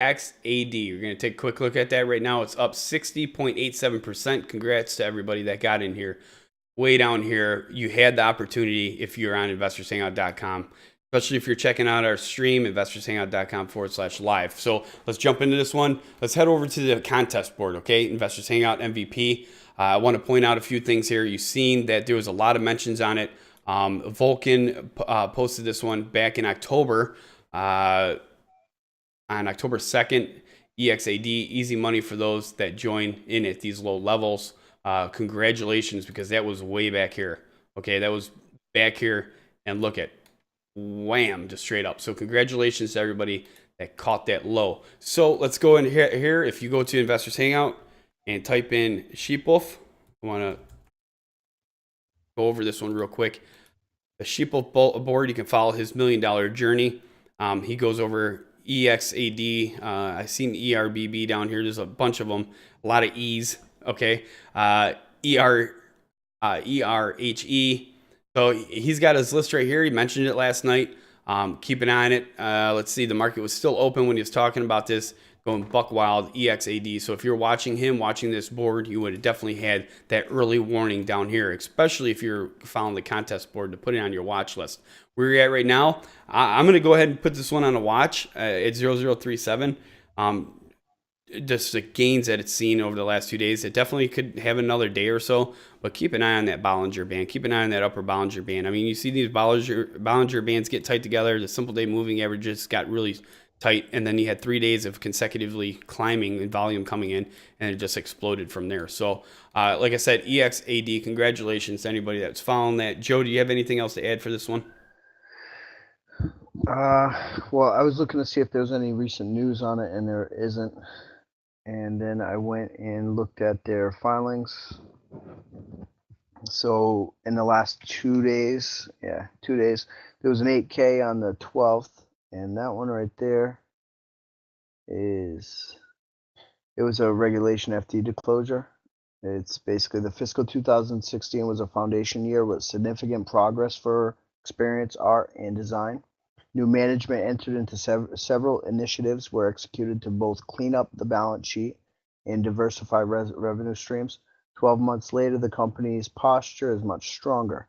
EXAD. We're going to take a quick look at that right now. It's up 60.87%. Congrats to everybody that got in here. Way down here, you had the opportunity if you're on investorshangout.com, especially if you're checking out our stream, investorshangout.com/live. So let's jump into this one. Let's head over to the contest board, okay? Investors Hangout MVP. I want to point out a few things here. You've seen that there was a lot of mentions on it. Vulcan posted this one back in October. On October 2nd, EXAD, easy money for those that join in at these low levels. Congratulations, because that was way back here. Okay, that was back here, and look at wham, just straight up. So congratulations to everybody that caught that low. So let's go in here. If you go to Investors Hangout and type in Sheepwolf, I want to go over this one real quick. The Sheepwolf board, you can follow his $1 million journey. He goes over EXAD. I've seen ERBB down here. There's a bunch of them, a lot of E's. Okay, ERHE. So he's got his list right here. He mentioned it last night. Keep an eye on it. Let's see. The market was still open when he was talking about this, going buck wild, EXAD. So if you're watching this board, you would have definitely had that early warning down here, especially if you're following the contest board to put it on your watch list. Where you're at right now, I'm going to go ahead and put this one on a watch. It's 0037. Just the gains that it's seen over the last 2 days, it definitely could have another day or so, but keep an eye on that Bollinger Band. Keep an eye on that upper Bollinger Band. I mean, you see these Bollinger Bands get tight together. The simple day moving averages got really tight, and then you had 3 days of consecutively climbing and volume coming in, and it just exploded from there. So, like I said, EXAD, congratulations to anybody that's following that. Joe, do you have anything else to add for this one? Well, I was looking to see if there's any recent news on it, and there isn't. And then I went and looked at their filings. So in the last 2 days, 2 days, there was an 8K on the 12th, and that one right there it was a regulation FD disclosure. It's basically the fiscal 2016 was a foundation year with significant progress for experience, art, and design. New management entered into several initiatives were executed to both clean up the balance sheet and diversify revenue streams. 12 months later, the company's posture is much stronger.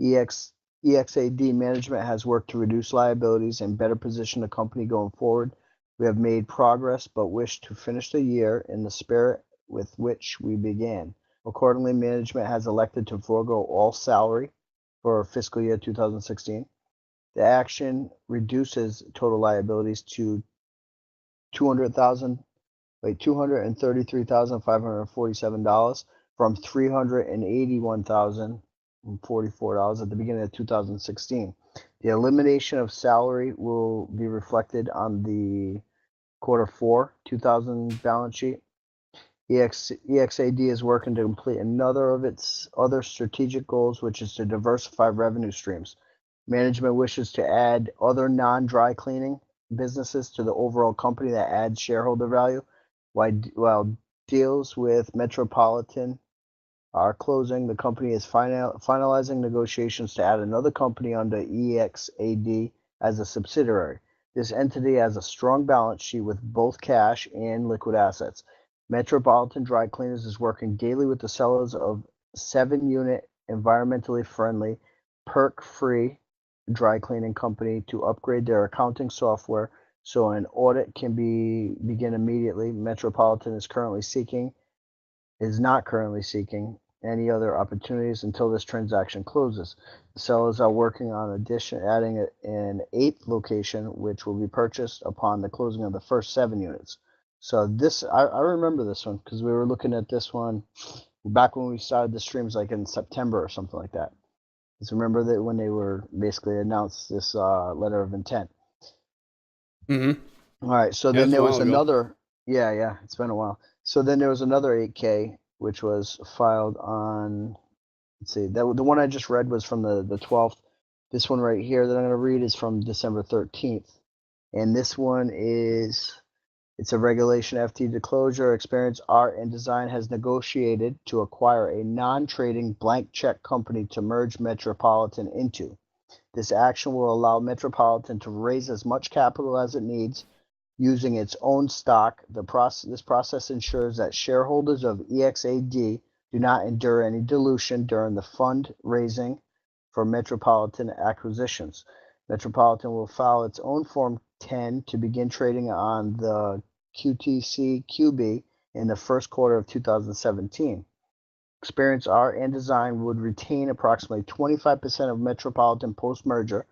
EXAD management has worked to reduce liabilities and better position the company going forward. We have made progress, but wish to finish the year in the spirit with which we began. Accordingly, management has elected to forego all salary for fiscal year 2016. The action reduces total liabilities to $233,547 from $381,044 at the beginning of 2016. The elimination of salary will be reflected on the Q4 2000 balance sheet. EXAD is working to complete another of its other strategic goals, which is to diversify revenue streams. Management wishes to add other non-dry cleaning businesses to the overall company that adds shareholder value. While deals with Metropolitan are closing, the company is finalizing negotiations to add another company under EXAD as a subsidiary. This entity has a strong balance sheet with both cash and liquid assets. Metropolitan Dry Cleaners is working daily with the sellers of 7-unit environmentally friendly, PERC-free dry cleaning company to upgrade their accounting software so an audit can begin immediately. Metropolitan is not currently seeking any other opportunities until this transaction closes. The sellers are working on adding an 8th location, which will be purchased upon the closing of the first 7 units. So this, I remember this one because we were looking at this one back when we started the streams, like in September or something like that. Just remember that when they were basically announced this letter of intent. Mm-hmm. All right, so then there was another. Yeah, it's been a while. So then there was another 8K, which was filed on. Let's see, the one I just read was from the 12th. This one right here that I'm going to read is from December 13th, and this one it's a regulation FT disclosure. Experience Art and Design has negotiated to acquire a non-trading blank check company to merge Metropolitan into. This action will allow Metropolitan to raise as much capital as it needs using its own stock. This process ensures that shareholders of EXAD do not endure any dilution during the fundraising for Metropolitan acquisitions. Metropolitan will file its own Form 10 to begin trading on the QTCQB in the first quarter of 2017. Experience Art and Design would retain approximately 25% of Metropolitan post-merger.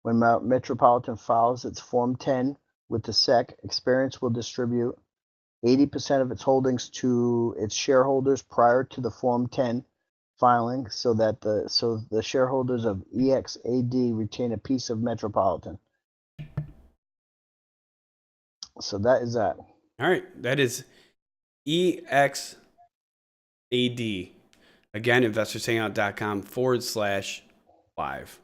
When Metropolitan files its Form 10 with the SEC, Experience will distribute 80% of its holdings to its shareholders prior to the Form 10 filing, so the shareholders of EXAD retain a piece of Metropolitan. So that is that. All right, that is EXAD. Again, investorshangout.com/live.